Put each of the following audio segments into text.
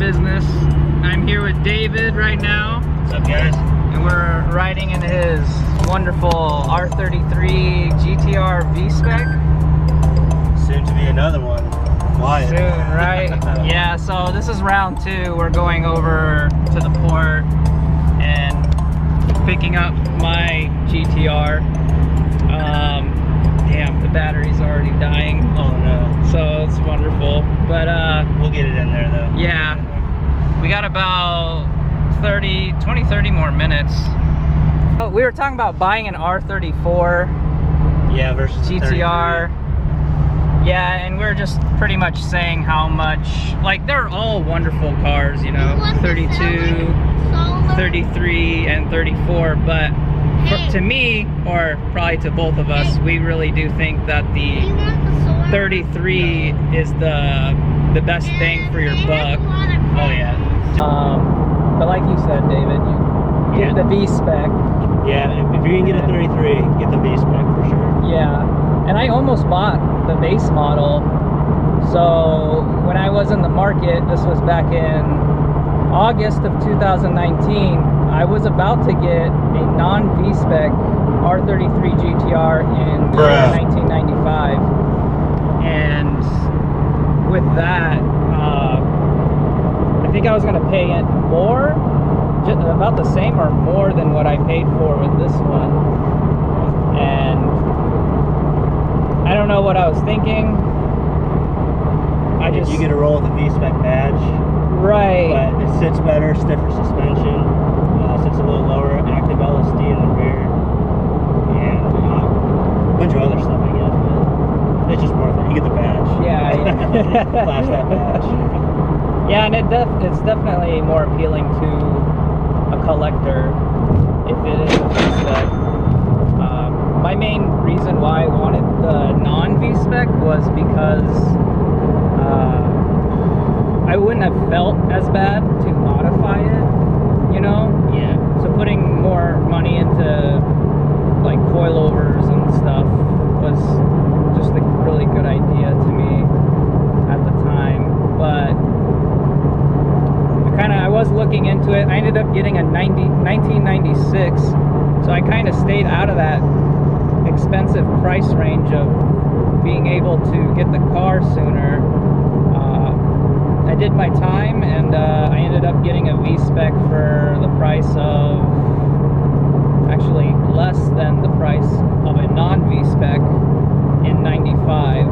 business. I'm here with David right now. What's up, guys? And we're riding in his wonderful R33 GTR V-Spec. Soon to be another one. Wyatt. Soon, right? Yeah, so this is round 2. We're going over to the port and picking up my GTR. Damn, the battery's already dying. Oh no. So it's wonderful. But we'll get it in there though. yeah. We got about 20-30 more minutes. We were talking about buying an R34 versus GTR. Yeah, and we're just pretty much saying how much, like, they're all wonderful cars, you know, 32, 33, and 34, but to me, or probably to both of us, we really do think that the 33 is the best bang for your buck. Oh yeah. But like you said, David, you get the V-Spec. Yeah, if you're gonna get a 33, get the V-Spec for sure. Yeah, and I almost bought the base model. So when I was in the market, this was back in August of 2019, I was about to get a non-V-Spec R33 GTR in 1995. And with that, I think I was going to pay it more, just about the same or more than what I paid for with this one. And I don't know what I was thinking. You get a roll with the V-Spec badge. Right. But it sits better, stiffer suspension, sits a little lower, active LSD in the rear, and a bunch of other stuff, I guess, but it's just worth it. You get the badge. Yeah. Flash that badge. Yeah, and it's definitely more appealing to a collector if it is a V-Spec. My main reason why I wanted the non-V-Spec was because I wouldn't have felt as bad to modify it, you know? Yeah. So putting more money into like coilovers and stuff was just a really good idea to me at the time. But I was looking into it. I ended up getting a 1996, so I kind of stayed out of that expensive price range of being able to get the car sooner. I did my time, and I ended up getting a V-Spec for the price of, actually less than the price of a non-V-Spec in 95.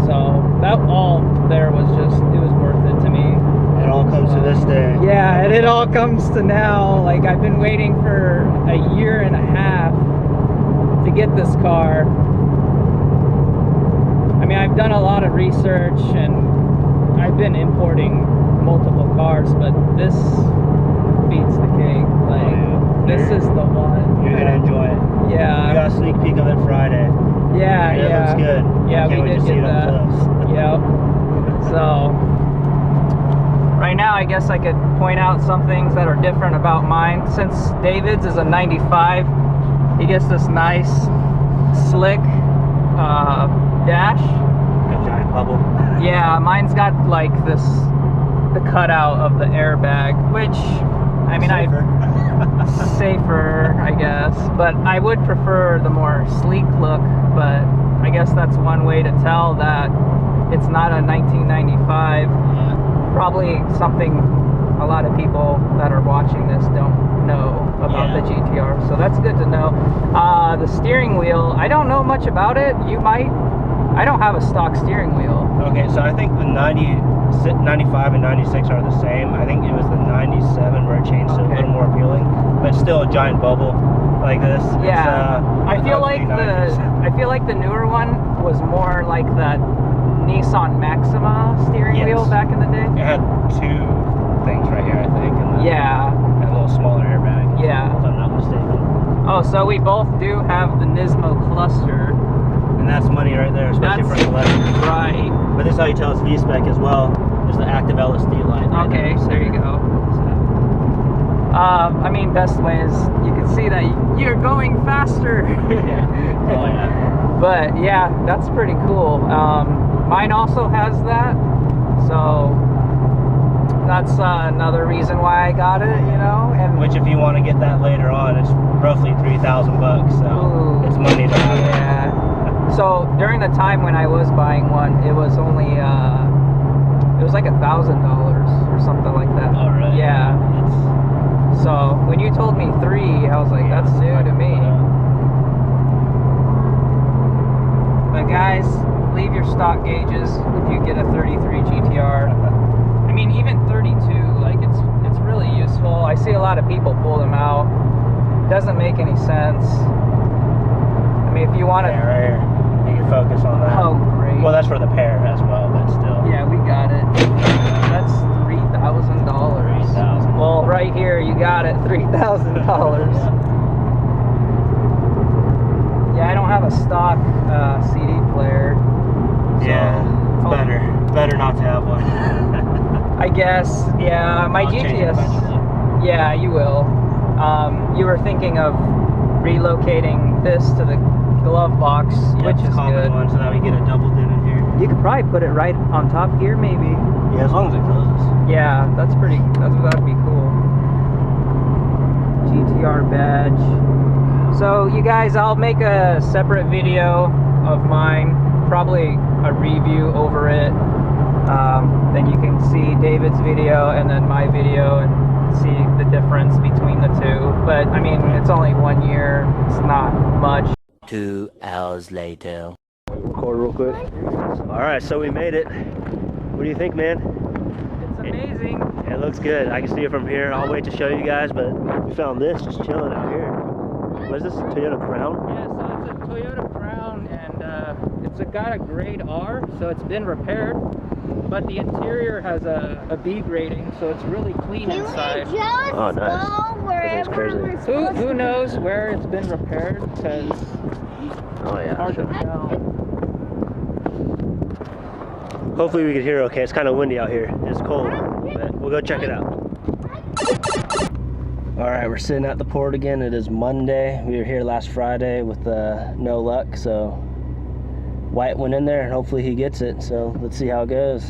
So that all there was just, it was worth it to me. It all comes to this day. Yeah, and it all comes to now. Like, I've been waiting for a year and a half to get this car. I mean, I've done a lot of research and I've been importing multiple cars, but this beats the cake. Like, this is the one. You're gonna enjoy it. Yeah. We got a sneak peek of it Friday. Yeah, It looks good. Yeah, we did get that. Yep. So, right now, I guess I could point out some things that are different about mine. Since David's is a 95, he gets this nice, slick dash. Got a giant bubble. Yeah, mine's got like the cutout of the airbag, which, I mean, safer, I guess. But I would prefer the more sleek look, but I guess that's one way to tell that it's not a 1995. Yeah. Probably something a lot of people that are watching this don't know about the GTR, so that's good to know. The steering wheel, I don't know much about it. You might. I don't have a stock steering wheel. Okay, so I think the 95 and 96 are the same. I think it was the 97 where it changed to a little more appealing, but still a giant bubble like this. Yeah, I feel like the newer one was more like that Nissan Maxima steering wheel back in the day. It had two things right here, I think, and and a little smaller airbag. Yeah, if I'm not mistaken. Oh, so we both do have the Nismo cluster. And that's money right there, especially for collectors. Right. But this is how you tell it's V-Spec as well. There's the active LSD light. Right there you go. So, I mean, best way is you can see that you're going faster. Yeah. Oh yeah. But yeah, that's pretty cool. Mine also has that. So that's another reason why I got it, you know. And Which, if you want to get that later on, it's roughly 3,000 bucks. So ooh, it's money to have. yeah. So during the time when I was buying one, it was only it was like $1,000 or something like that. Oh, really? Yeah. So when you told me 3, I was like, that's new to me. But guys, leave your stock gauges if you get a 33 GTR. I mean, even 32, like it's really useful. I see a lot of people pull them out. Doesn't make any sense. I mean, if you want to... Yeah, right here. You can focus on that. Oh, great. Well, that's for the pair as well, but still. Yeah, we got it. That's $3,000. $3,000. Well, right here, you got it. $3,000. Yeah, I don't have a stock CD player. So Yeah, it's better not to have one. I guess, yeah, my I'll change it GTS. eventually. Yeah, you will. You were thinking of relocating this to the glove box, which is good. One, so that we get a double din in here. You could probably put it right on top here, maybe. Yeah, as long as it closes. Yeah, that'd be cool. GTR badge. So you guys, I'll make a separate video of mine, probably a review over it. Then you can see David's video and then my video and see the difference between the two. But I mean, it's only 1 year. It's not much. 2 hours later. Record real quick. Alright, so we made it. What do you think, man? It's amazing. It looks good. I can see it from here. I'll wait to show you guys, but we found this just chilling out here. What is this, a Toyota Crown? Yeah, so it's a Toyota Crown, and it's got a grade R, so it's been repaired. But the interior has a B grading, so it's really clean inside. Oh, nice. That's crazy. Who knows where it's been repaired? Because Oh, yeah. it's hard to tell. Hopefully we can hear okay. It's kind of windy out here. It's cold, but we'll go check it out. All right, we're sitting at the port again. It is Monday. We were here last Friday with no luck, so White went in there and hopefully he gets it. So let's see how it goes.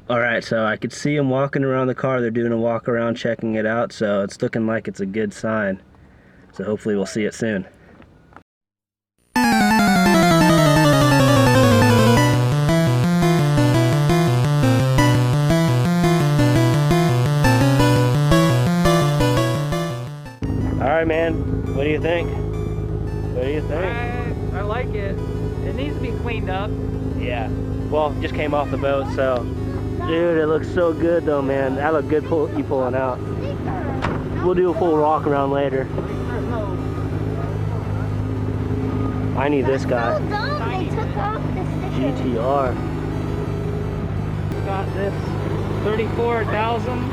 All right, so I could see him walking around the car. They're doing a walk around, checking it out. So it's looking like it's a good sign. So hopefully we'll see it soon. All right, man, what do you think? What do you think? I like it. It needs to be cleaned up. Yeah, well, just came off the boat, so. Dude, it looks so good though, man. That looked good you pulling out. We'll do a full walk around later. I need this guy. GTR. Got this 34,000.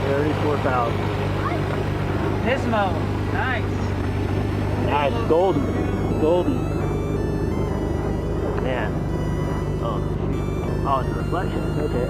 34,000. Nismo. Nice. Nice, golden. Golden. Man. Oh, it's a reflection. Okay.